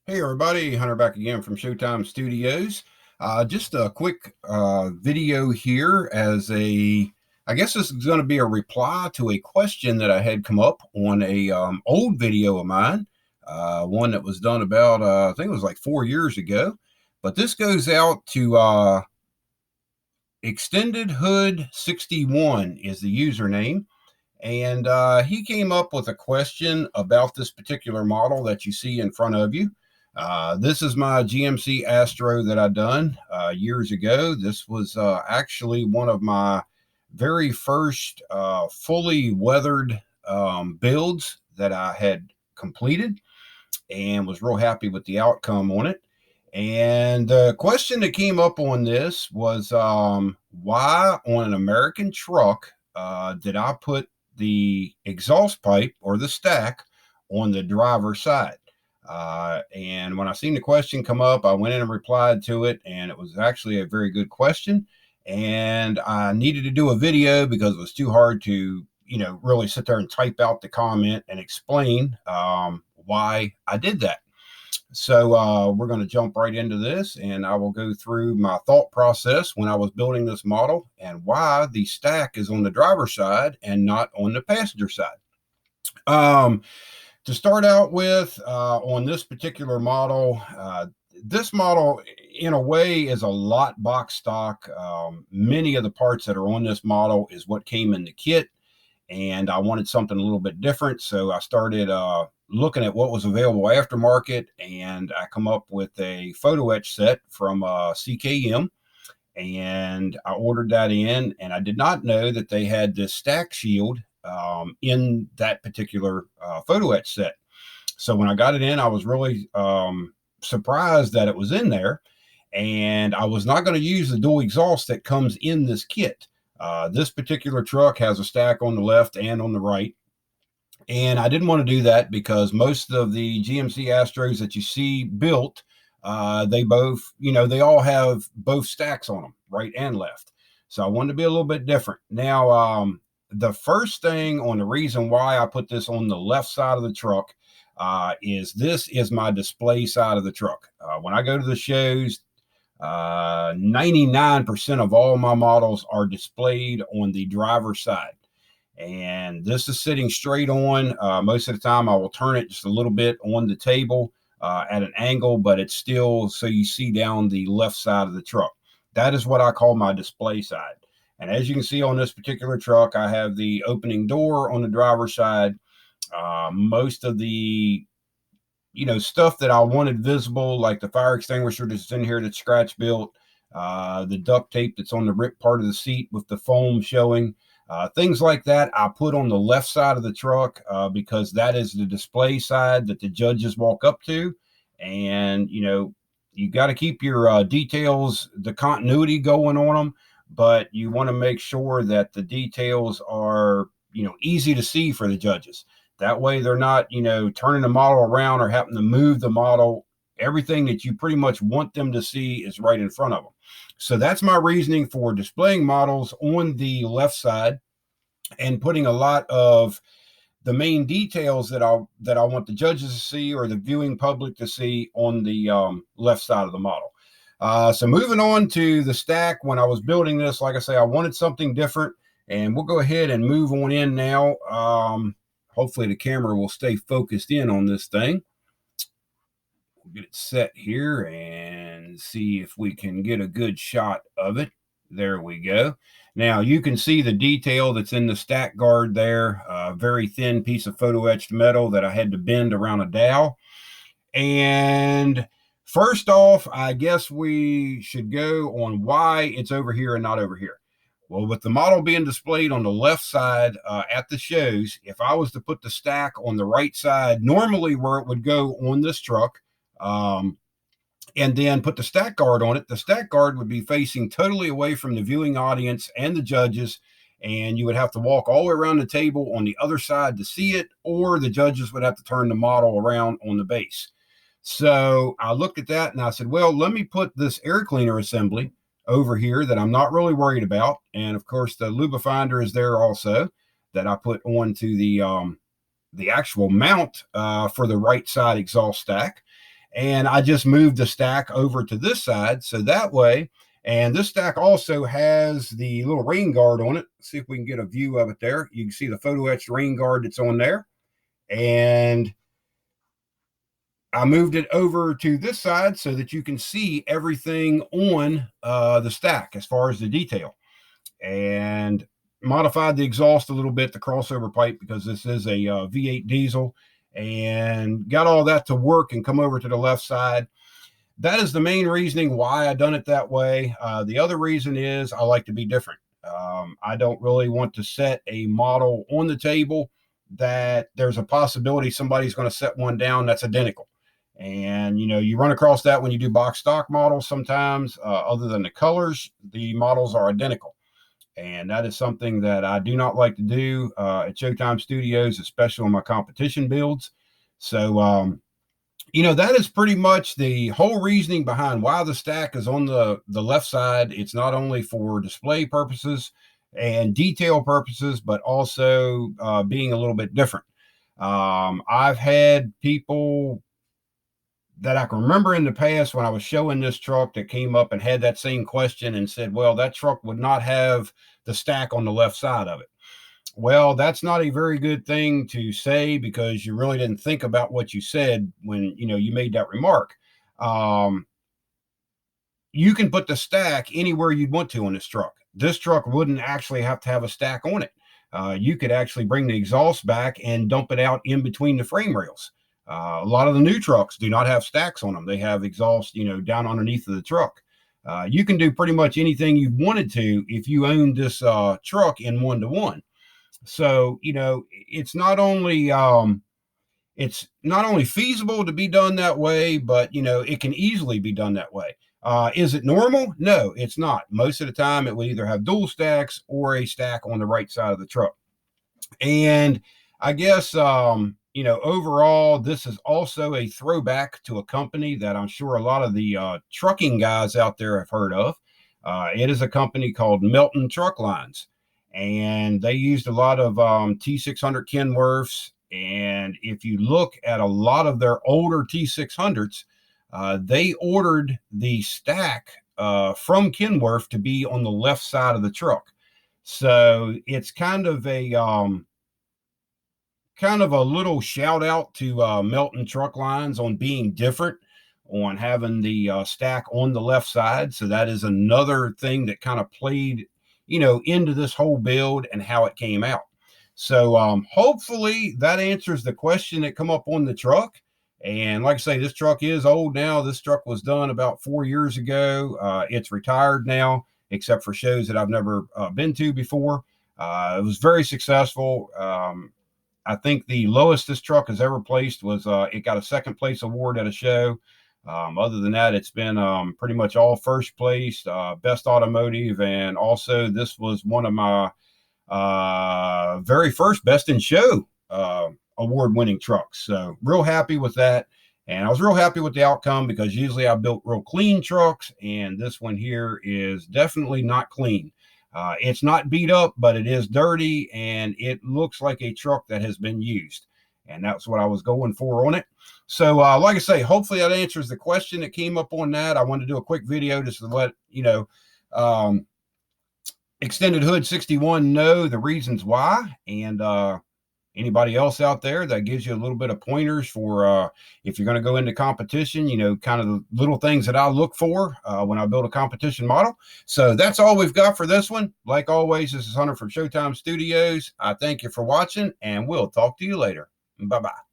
Hey everybody, Hunter back again from Showtime Studios. Just a quick video here I guess this is going to be a reply to a question that I had come up on a old video of mine, one that was done about, I think it was like 4 years ago. But this goes out to exhood61 is the username. And he came up with a question about this particular model that you see in front of you. This is my GMC Astro that I done years ago. This was actually one of my very first fully weathered builds that I had completed, and was real happy with the outcome on it. And the question that came up on this was why on an American truck did I put the exhaust pipe or the stack on the driver's side? And when I seen the question come up, I went in and replied to it, and it was actually a very good question. And I needed to do a video because it was too hard to, really sit there and type out the comment and explain why I did that. So we're going to jump right into this, and I will go through my thought process when I was building this model and why the stack is on the driver's side and not on the passenger side. To start out with, on this particular model, this model in a way is a lot box stock. Many of the parts that are on this model is what came in the kit, and I wanted something a little bit different. So I started looking at what was available aftermarket, and I come up with a photo etch set from CKM, and I ordered that in, and I did not know that they had this stack shield in that particular photo etch set. So when I got it in, I was really surprised that it was in there, and I was not going to use the dual exhaust that comes in this kit. This particular truck has a stack on the left and on the right, and I didn't want to do that because most of the GMC Astros that you see built, they both, they all have both stacks on them, right and left. So I wanted to be a little bit different. Now, the first thing on the reason why I put this on the left side of the truck is this is my display side of the truck. When I go to the shows, 99% of all my models are displayed on the driver's side. And this is sitting straight on. Most of the time I will turn it just a little bit on the table at an angle, but it's still so you see down the left side of the truck. That is what I call my display side. And as you can see on this particular truck, I have the opening door on the driver's side. Most of the stuff that I wanted visible, like the fire extinguisher that's in here that's scratch built, the duct tape that's on the rip part of the seat with the foam showing, things like that, I put on the left side of the truck because that is the display side that the judges walk up to. And, you got to keep your details, the continuity going on them, but you want to make sure that the details are, easy to see for the judges. That way they're not, turning the model around or having to move the model. Everything that you pretty much want them to see is right in front of them. So that's my reasoning for displaying models on the left side and putting a lot of the main details that I want the judges to see or the viewing public to see on the left side of the model. So moving on to the stack, when I was building this, like I say, I wanted something different, and we'll go ahead and move on in now. Hopefully the camera will stay focused in on this thing. We'll get it set here and see if we can get a good shot of it. There we go. Now you can see the detail that's in the stack guard there. A very thin piece of photo etched metal that I had to bend around a dowel. And first off, I guess we should go on why it's over here and not over here. Well, with the model being displayed on the left side at the shows, if I was to put the stack on the right side, normally where it would go on this truck, and then put the stack guard on it, the stack guard would be facing totally away from the viewing audience and the judges, and you would have to walk all the way around the table on the other side to see it, or the judges would have to turn the model around on the base. So I looked at that and I said, well, let me put this air cleaner assembly over here that I'm not really worried about. And of course, the lubrifinder is there also that I put onto the actual mount for the right side exhaust stack. And I just moved the stack over to this side. So that way, and this stack also has the little rain guard on it. See if we can get a view of it there. You can see the photo etched rain guard that's on there. And I moved it over to this side so that you can see everything on the stack as far as the detail. And modified the exhaust a little bit, the crossover pipe, because this is a V8 diesel, and got all that to work and come over to the left side. That is the main reasoning why I done it that way. The other reason is I like to be different. I don't really want to set a model on the table that there's a possibility somebody's going to set one down that's identical. And, you know, you run across that when you do box stock models sometimes. Other than the colors, the models are identical. And that is something that I do not like to do at Showtime Studios, especially on my competition builds. So, you know, that is pretty much the whole reasoning behind why the stack is on the left side. It's not only for display purposes and detail purposes, but also being a little bit different. I've had people that I can remember in the past when I was showing this truck that came up and had that same question and said, well, that truck would not have the stack on the left side of it. Well, that's not a very good thing to say, because you really didn't think about what you said when, you know, you made that remark. You can put the stack anywhere you'd want to on this truck. This truck wouldn't actually have to have a stack on it. You could actually bring the exhaust back and dump it out in between the frame rails. A lot of the new trucks do not have stacks on them. They have exhaust, you know, down underneath of the truck. You can do pretty much anything you wanted to if you own this truck in 1-to-1. So, you know, it's not only feasible to be done that way, but, you know, it can easily be done that way. Is it normal? No, it's not. Most of the time it will either have dual stacks or a stack on the right side of the truck. And I guess, you know, overall, this is also a throwback to a company that I'm sure a lot of the trucking guys out there have heard of. It is a company called Melton Truck Lines, and they used a lot of T600 Kenworths. And if you look at a lot of their older T600s, they ordered the stack from Kenworth to be on the left side of the truck. So it's kind of a little shout out to Melton Truck Lines on being different, on having the stack on the left side. So that is another thing that kind of played, you know, into this whole build and how it came out. So hopefully that answers the question that come up on the truck. And like I say, this truck is old now. This truck was done about 4 years ago. It's retired now, except for shows that I've never been to before. It was very successful. I think the lowest this truck has ever placed was it got a second place award at a show. Other than that, it's been pretty much all first place, best automotive. And also this was one of my very first best in show award-winning trucks. So real happy with that. And I was real happy with the outcome, because usually I built real clean trucks, and this one here is definitely not clean. It's not beat up, but it is dirty, and it looks like a truck that has been used. And that's what I was going for on it. So like I say, hopefully that answers the question that came up on that. I wanted to do a quick video just to let, you know, exhood61 know the reasons why. And anybody else out there, that gives you a little bit of pointers for if you're going to go into competition, you know, kind of the little things that I look for when I build a competition model. So that's all we've got for this one. Like always, this is Hunter from Showtime Studios. I thank you for watching, and we'll talk to you later. Bye-bye.